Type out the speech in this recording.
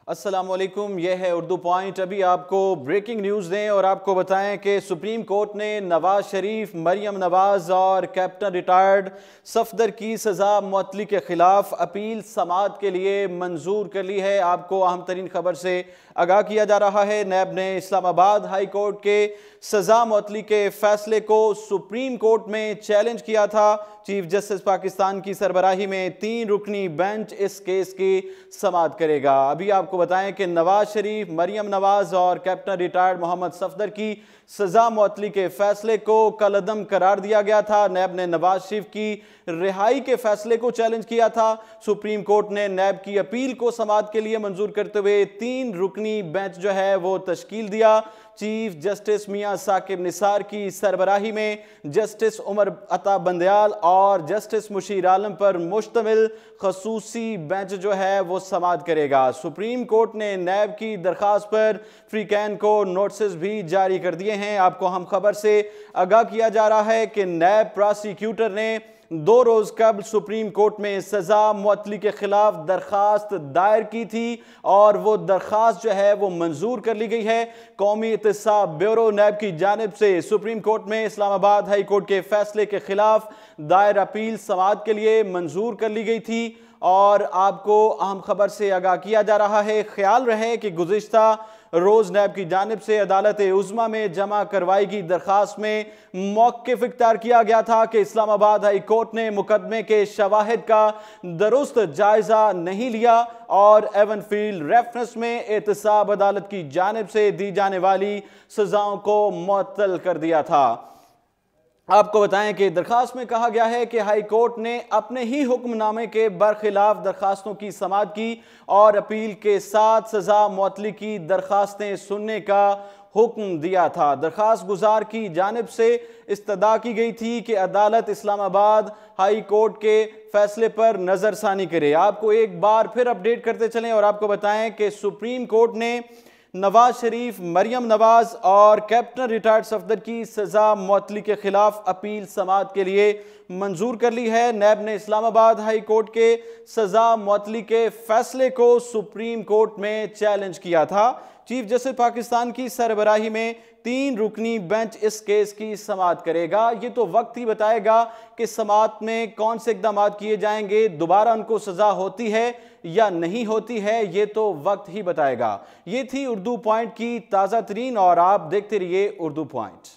अस्सलामुअलैकुम, यह है उर्दू पॉइंट। अभी आपको ब्रेकिंग न्यूज़ दें और आपको बताएं कि सुप्रीम कोर्ट ने नवाज शरीफ, मरियम नवाज और कैप्टन रिटायर्ड सफदर की सज़ा मुअत्तली के खिलाफ अपील समाअत के लिए मंजूर कर ली है। आपको अहम तरीन खबर से आगाह किया जा रहा है। नैब ने इस्लामाबाद हाई कोर्ट के सज़ा मुअत्तली के फैसले को सुप्रीम कोर्ट में चैलेंज किया था। चीफ जस्टिस पाकिस्तान की सरबराही में 3 रुकनी बेंच इस केस की समाअत करेगा। अभी आपको बताएं कि नवाज शरीफ, मरियम नवाज और कैप्टन रिटायर्ड मोहम्मद सफदर की सजा मुअत्तली के फैसले को कलअदम करार दिया गया था। नैब ने नवाज शरीफ की रिहाई के फैसले को चैलेंज किया था। सुप्रीम कोर्ट ने नैब की अपील को समाअत के लिए मंजूर करते हुए 3 रुकनी बेंच जो है वो तश्कील दिया। चीफ जस्टिस मियां साकिब निसार की सरबराही में जस्टिस उमर अता बंदयाल और जस्टिस मुशीर आलम पर मुश्तमिल खसूसी बेंच जो है वो समाअत करेगा। सुप्रीम कोर्ट ने नैब की दरखास्त पर फ्रीकैन को नोटिस भी जारी कर दिए हैं। आपको हम खबर से आगाह किया जा रहा है कि नैब प्रोसिक्यूटर ने 2 रोज कबल सुप्रीम कोर्ट में सजा मुअत्तली के खिलाफ दरखास्त दायर की थी और वो दरखास्त जो है वो मंजूर कर ली गई है। कौमी एहतसाब ब्यूरो नैब की जानिब से सुप्रीम कोर्ट में इस्लामाबाद हाई कोर्ट के फैसले के खिलाफ दायर अपील समाअत के लिए मंजूर कर ली गई थी। और आपको अहम खबर से आगाह किया जा रहा है, ख्याल रहे कि गुज़िश्ता रोज नैब की जानिब से अदालत उज़्मा में जमा करवाई गई दरखास्त में मौक़िफ़ इख्तियार किया गया था कि इस्लामाबाद हाई कोर्ट ने मुकदमे के शवाहिद का दुरुस्त जायजा नहीं लिया और एवनफील्ड रेफरेंस में एहतसाब अदालत की जानिब से दी जाने वाली सजाओं को मुअत्तल कर दिया था। आपको बताएं कि दरखास्त में कहा गया है कि हाई कोर्ट ने अपने ही हुक्मनामे के बरखिलाफ दरखास्तों की समाअत की और अपील के साथ सजा मुअत्तली की दरखास्तें सुनने का हुक्म दिया था। दरखास्त गुजार की जानिब से इस्तदा की गई थी कि अदालत इस्लामाबाद हाई कोर्ट के फैसले पर नजरसानी करे। आपको एक बार फिर अपडेट करते चलें और आपको बताएं कि सुप्रीम कोर्ट ने नवाज शरीफ, मरियम नवाज और कैप्टन रिटायर्ड सफदर की सजा मुअत्तली के खिलाफ अपील समाअत के लिए मंजूर कर ली है। नैब ने इस्लामाबाद हाई कोर्ट के सजा मुअत्तली के फैसले को सुप्रीम कोर्ट में चैलेंज किया था। चीफ जस्टिस पाकिस्तान की सरबराही में 3 रुकनी बेंच इस केस की समाअत करेगा। ये तो वक्त ही बताएगा कि समाअत में कौन से इक़दाम किए जाएंगे, दोबारा उनको सजा होती है या नहीं होती है, ये तो वक्त ही बताएगा। ये थी उर्दू पॉइंट की ताज़ा तरीन और आप देखते रहिए उर्दू पॉइंट।